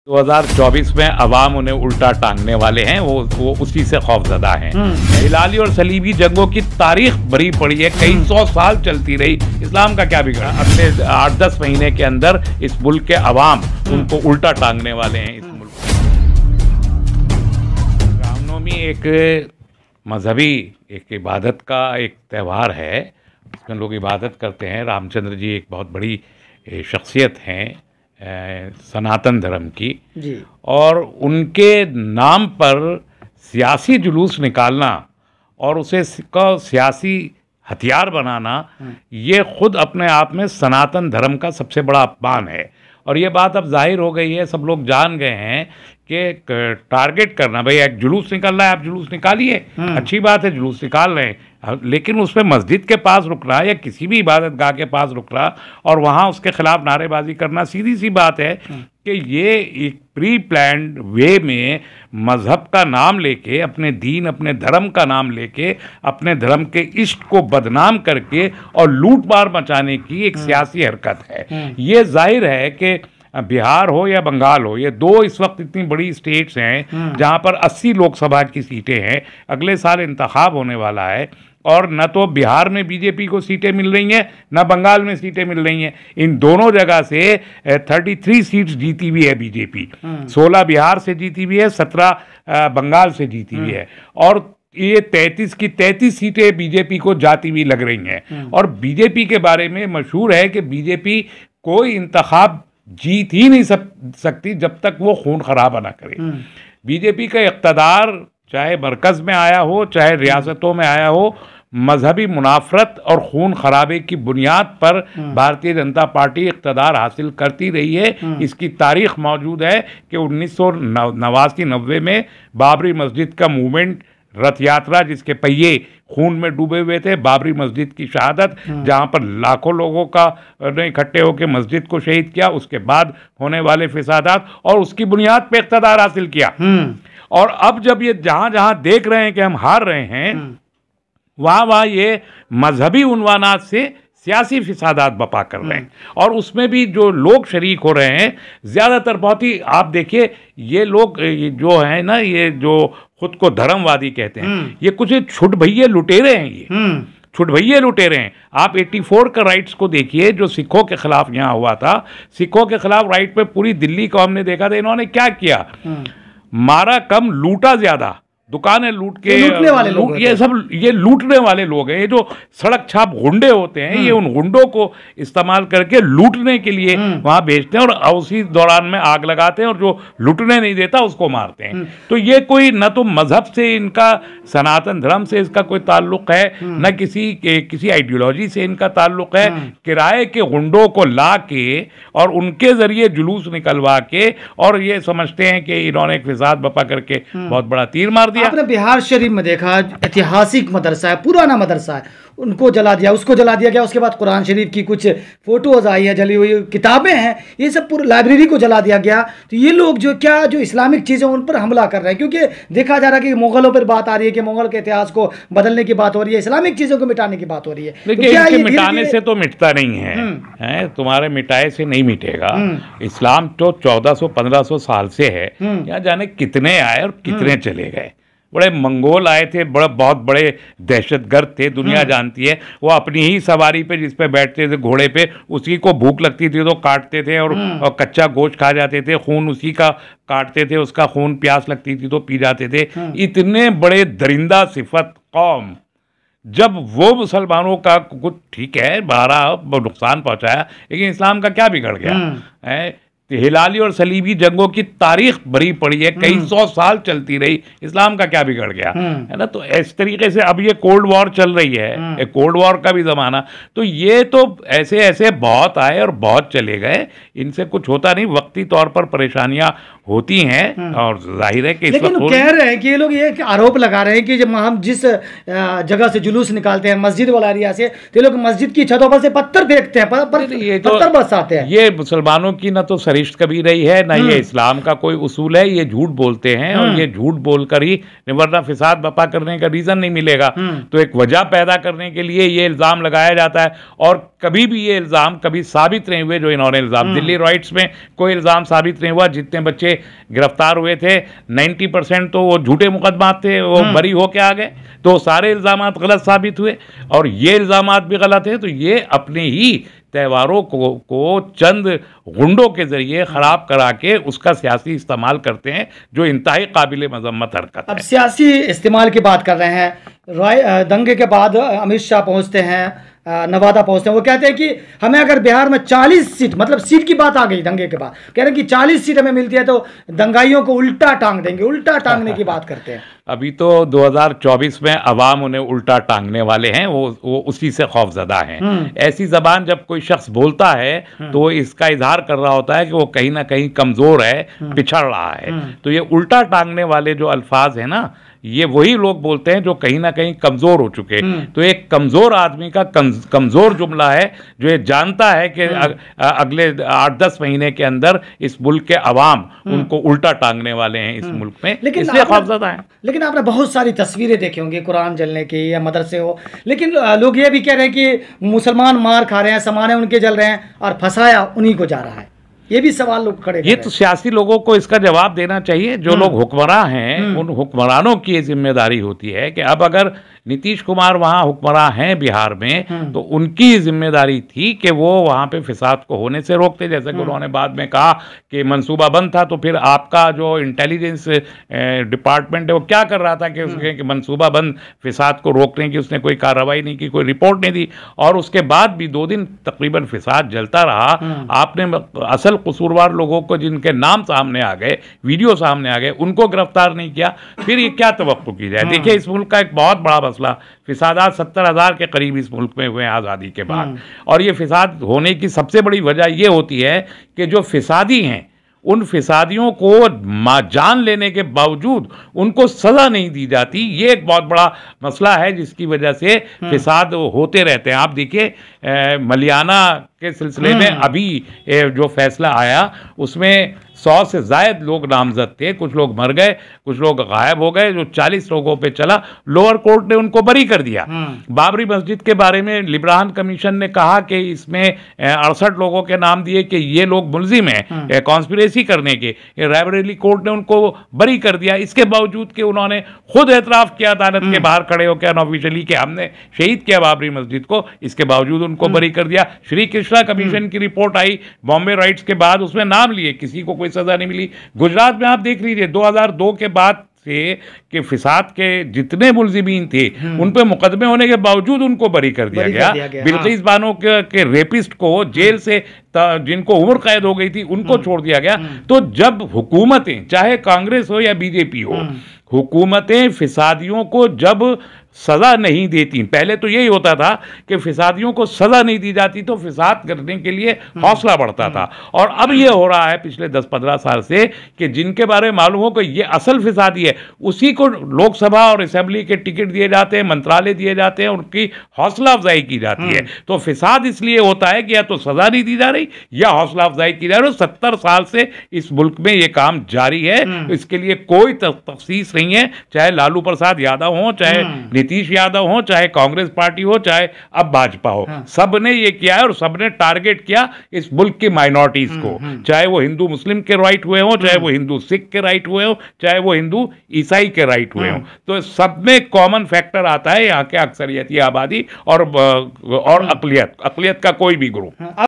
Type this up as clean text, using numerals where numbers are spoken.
2024 में अवाम उन्हें उल्टा टांगने वाले हैं, वो उसी से खौफजदा हैं। हिलाली और सलीबी जंगों की तारीख भरी पड़ी है, कई सौ साल चलती रही। इस्लाम का क्या बिगड़ा? अगले 8-10 महीने के अंदर इस मुल्क के अवाम उनको उल्टा टांगने वाले हैं। इस मुल्क रामनवमी एक मजहबी एक इबादत का एक त्यौहार है, इसमें लोग इबादत करते हैं। रामचंद्र जी एक बहुत बड़ी शख्सियत हैं सनातन धर्म की जी। और उनके नाम पर सियासी जुलूस निकालना और उसे सियासी हथियार बनाना, ये खुद अपने आप में सनातन धर्म का सबसे बड़ा अपमान है। और ये बात अब जाहिर हो गई है, सब लोग जान गए हैं कि टारगेट करना, भाई एक जुलूस निकल रहा है, आप जुलूस निकालिए, अच्छी बात है, जुलूस निकाल रहे हैं, लेकिन उसमें मस्जिद के पास रुकना या किसी भी इबादत गाह के पास रुकना और वहाँ उसके खिलाफ नारेबाजी करना, सीधी सी बात है कि ये एक प्री प्लान्ड वे में मज़हब का नाम लेके, अपने दीन अपने धर्म का नाम लेके, अपने धर्म के इष्ट को बदनाम करके और लूट मार मचाने की एक सियासी हरकत है। ये जाहिर है कि बिहार हो या बंगाल हो, ये दो इस वक्त इतनी बड़ी स्टेट्स हैं जहां पर 80 लोकसभा की सीटें हैं। अगले साल इंतखाब होने वाला है और न तो बिहार में बीजेपी को सीटें मिल रही हैं, न बंगाल में सीटें मिल रही हैं। इन दोनों जगह से 33 सीट्स जीती हुई है बीजेपी, 16 बिहार से जीती हुई है, 17 बंगाल से जीती हुई है। और ये 33 की 33 सीटें बीजेपी को जाती हुई लग रही हैं। और बीजेपी के बारे में मशहूर है कि बीजेपी कोई इंतखाब जीत ही नहीं सकती जब तक वो खून खराबा ना करे। बीजेपी का इक़्तिदार चाहे मरकज़ में आया हो, चाहे रियासतों में आया हो, मजहबी मुनाफरत और खून खराबे की बुनियाद पर भारतीय जनता पार्टी इक़्तिदार हासिल करती रही है। इसकी तारीख मौजूद है कि 1989-90 में बाबरी मस्जिद का मूवमेंट, रथ यात्रा जिसके पहिए खून में डूबे हुए थे, बाबरी मस्जिद की शहादत जहां पर लाखों लोगों का ने इकट्ठे होकर मस्जिद को शहीद किया, उसके बाद होने वाले फिसादात, और उसकी बुनियाद पे इक़्तिदार हासिल किया। और अब जब ये जहां जहां देख रहे हैं कि हम हार रहे हैं, वहां ये मजहबी उन्वानात से सियासी फिसादात बपा कर रहे हैं। और उसमें भी जो लोग शरीक हो रहे हैं ज़्यादातर, बहुत ही आप देखिए, ये लोग जो हैं ना, ये जो खुद को धर्मवादी कहते हैं, ये कुछ छुट भैये लुटेरे हैं। ये छुट भैये लुटेरे हैं। आप 84 का राइट्स को देखिए जो सिखों के खिलाफ यहाँ हुआ था। सिखों के खिलाफ राइट पे पूरी दिल्ली को हमने देखा था, इन्होंने क्या किया, मारा कम, लूटा ज्यादा, दुकानें लूट के, लूटने वाले लोग, ये सब ये लूटने वाले लोग हैं। ये जो सड़क छाप गुंडे होते हैं, ये उन गुंडों को इस्तेमाल करके लूटने के लिए वहां भेजते हैं और उसी दौरान में आग लगाते हैं और जो लूटने नहीं देता उसको मारते हैं। तो ये कोई न तो मजहब से इनका, सनातन धर्म से इसका कोई ताल्लुक है, न किसी आइडियोलॉजी से इनका ताल्लुक है। किराए के गुंडों को ला के और उनके जरिए जुलूस निकलवा के, और ये समझते हैं कि इन्होंने एक फिसाद बपा करके बहुत बड़ा तीर मार दिया। आपने बिहार शरीफ में देखा, ऐतिहासिक मदरसा है, पुराना मदरसा है, उनको जला दिया, उसको जला दिया गया। उसके बाद कुरान शरीफ की कुछ फोटोज आई है, जली हुई किताबें हैं, ये सब पूरी लाइब्रेरी को जला दिया गया। तो ये लोग जो इस्लामिक चीज़ें उन पर हमला कर रहे हैं, क्योंकि देखा जा रहा है कि मुगलों पर बात आ रही है कि मुगल के इतिहास को बदलने की बात हो रही है, इस्लामिक चीज़ों को मिटाने की बात हो रही है। लेकिन मिटाने से तो मिटता नहीं है, तुम्हारे मिटाए से नहीं मिटेगा। इस्लाम तो 1400-1500 साल से है, यहाँ जाने कितने आए और कितने चले गए। बड़े मंगोल आए थे, बहुत बड़े दहशतगर्द थे, दुनिया जानती है। वो अपनी ही सवारी पे, जिस पे बैठते थे घोड़े पे, उसी को भूख लगती थी तो काटते थे और कच्चा गोश्त खा जाते थे, खून उसी का काटते थे, उसका खून प्यास लगती थी तो पी जाते थे। इतने बड़े दरिंदा सिफत कौम, जब वो मुसलमानों का कुछ ठीक है बारा नुकसान पहुंचाया, लेकिन इस्लाम का क्या बिगड़ गया है? हिलाली और सलीबी जंगों की तारीख भरी पड़ी है, कई सौ साल चलती रही, इस्लाम का क्या बिगड़ गया है ना? तो इस तरीके से अब ये कोल्ड वॉर चल रही है, कोल्ड वॉर का भी जमाना। तो ये तो ऐसे ऐसे बहुत आए और बहुत चले गए, इनसे कुछ होता नहीं, वक्ती तौर पर परेशानियां होती हैं और जाहिर है कि लेकिन कह रहे हैं कि ये लोग ये आरोप लगा रहे हैं कि जब हम जिस जगह से जुलूस निकालते हैं मस्जिद वाला एरिया से, तो लोग मस्जिद की छतों पर से पत्थर फेंकते हैं, पत्थर बरसाते हैं। ये मुसलमानों की ना तो फरिश्त कभी रही है, ना ये इस्लाम का कोई उसूल है। ये झूठ बोलते हैं और ये झूठ बोलकर ही, वरना फिसाद बपा करने का रीज़न नहीं मिलेगा। तो एक वजह पैदा करने के लिए ये इल्ज़ाम लगाया जाता है, और कभी भी ये इल्ज़ाम कभी साबित नहीं हुए जो इन्होंने इल्ज़ाम। दिल्ली राइट्स में कोई इल्ज़ाम साबित नहीं हुआ। जितने बच्चे गिरफ्तार हुए थे 90% तो वो झूठे मुकदमात थे, वो बरी होके आ गए। तो सारे इल्ज़ामात गलत साबित हुए, और ये इल्ज़ामात भी गलत हैं। तो ये अपने ही त्योहारों को चंद गुंडों के ज़रिए ख़राब करा के उसका सियासी इस्तेमाल करते हैं, जो इंतहाई काबिल मज़म्मत हरकत है। अब सियासी इस्तेमाल की बात कर रहे हैं। दंगे के बाद अमित शाह पहुंचते हैं, नवादा पहुंचते हैं। वो कहते हैं कि हमें अगर बिहार में 40 सीट, मतलब सीट की बात आ गई दंगे के बाद, कह रहे हैं कि 40 सीट हमें मिलती है तो दंगाइयों को उल्टा टांग देंगे। उल्टा टांगने की बात करते हैं। अभी तो 2024 में अवाम उन्हें उल्टा टांगने वाले हैं, वो उसी से खौफजदा हैं। ऐसी जबान जब कोई शख्स बोलता है तो इसका इजहार कर रहा होता है कि वो कहीं ना कहीं कमज़ोर है, पिछड़ रहा है। तो ये उल्टा टांगने वाले जो अल्फाज हैं ना, ये वही लोग बोलते हैं जो कहीं ना कहीं कमज़ोर हो चुके। तो एक कमज़ोर आदमी का कमज़ोर जुमला है, जो ये जानता है कि अगले 8-10 महीने के अंदर इस मुल्क के अवाम उनको उल्टा टांगने वाले हैं इस मुल्क में, इसलिए खौफजदा है। लेकिन आपने बहुत सारी तस्वीरें देखी होंगी कुरान जलने की या मदरसे हो, लेकिन लोग ये भी कह रहे हैं कि मुसलमान मार खा रहे हैं, सामाने उनके जल रहे हैं, और फंसाया उन्हीं को जा रहा है। ये भी सवाल लोग खड़े ये तो सियासी लोगों को इसका जवाब देना चाहिए। जो लोग हुक्मरान हैं, उन हुक्मरानों की ये जिम्मेदारी होती है कि अब अगर नीतीश कुमार वहाँ हुक्मरान हैं बिहार में, तो उनकी जिम्मेदारी थी कि वो वहाँ पे फिसाद को होने से रोकते। जैसे कि उन्होंने बाद में कहा कि मंसूबा बंद था, तो फिर आपका जो इंटेलिजेंस डिपार्टमेंट है वो क्या कर रहा था कि उसके कि मंसूबा बंद, फिसाद को रोकने की उसने कोई कार्रवाई नहीं की, कोई रिपोर्ट नहीं दी, और उसके बाद भी 2 दिन तकरीबन फिसाद जलता रहा। आपने असल कसूरवार लोगों को, जिनके नाम सामने आ गए, वीडियो सामने आ गए, उनको गिरफ्तार नहीं किया। फिर ये क्या तवक्को की जाए। देखिए, इस मुल्क का एक बहुत बड़ा मसला, फिसादात 70,000 के करीब इस मुल्क में हुए हैं आज़ादी के बाद, और ये फिसाद होने की सबसे बड़ी वजह ये होती है कि जो फिसादी हैं, उन फिसादियों को जान लेने के बावजूद उनको सज़ा नहीं दी जाती। ये एक बहुत बड़ा मसला है जिसकी वजह से फिसाद होते रहते हैं। आप देखिए, मलियाना के सिलसिले में अभी जो फैसला आया, उसमें 100 से ज़ायद लोग नामजद थे। कुछ लोग मर गए, कुछ लोग गायब हो गए। जो 40 लोगों पे चला, लोअर कोर्ट ने उनको बरी कर दिया। बाबरी मस्जिद के बारे में लिब्रान कमीशन ने कहा कि इसमें 68 लोगों के नाम दिए कि ये लोग मुलजिम हैं कॉन्स्पिरेसी करने के। रायबरेली कोर्ट ने उनको बरी कर दिया। इसके बावजूद कि उन्होंने खुद एतराफ़ किया अदालत के बाहर खड़े होकर अनऑफिशियली कि हमने शहीद किया बाबरी मस्जिद को, इसके बावजूद उनको बरी कर दिया। श्री कृष्णा कमीशन की रिपोर्ट आई बॉम्बे राइट्स के बाद, उसमें नाम लिए, किसी को कोई सजा नहीं मिली। गुजरात में आप देख लीजिए, 2002 के बाद से कि फिसाद के जितने मुलजिमीन थे उन पे मुकदमे होने के बावजूद उनको बरी कर दिया गया। बिल्किस बानो के रेपिस्ट को जेल से, जिनको उम्र कैद हो गई थी, उनको छोड़ दिया गया। तो जब हुकूमतें, चाहे कांग्रेस हो या बीजेपी हो, हुकूमतें फिसादियों को जब सज़ा नहीं देती, पहले तो यही होता था कि फिसादियों को सज़ा नहीं दी जाती तो फिसाद करने के लिए हौसला बढ़ता था। और अब ये हो रहा है पिछले 10-15 साल से कि जिनके बारे में मालूम हो कि ये असल फिसादी है, उसी को लोकसभा और असेंबली के टिकट दिए जाते हैं, मंत्रालय दिए जाते हैं, उनकी हौसला अफजाई की जाती है। तो फिसाद इसलिए होता है कि या तो सज़ा नहीं दी जा रही या हौसला अफजाई की जा रही है। 70 साल से इस मुल्क में ये काम जारी है। इसके लिए कोई तखसीस नहीं है, चाहे लालू प्रसाद यादव हो, चाहे नीतीश यादव हो, चाहे कांग्रेस पार्टी हो, चाहे अब भाजपा हो। सब ने ये किया है और सब ने टारगेट किया इस मुल्क की माइनॉरिटीज को, चाहे वो हिंदू मुस्लिम के राइट हुए हो, चाहे वो हिंदू सिख के राइट हुए हो, चाहे वो हिंदू ईसाई के राइट हुए हो। तो सब में कॉमन फैक्टर आता है यहाँ के अक्सरियती आबादी और अकलियत का कोई भी ग्रुप।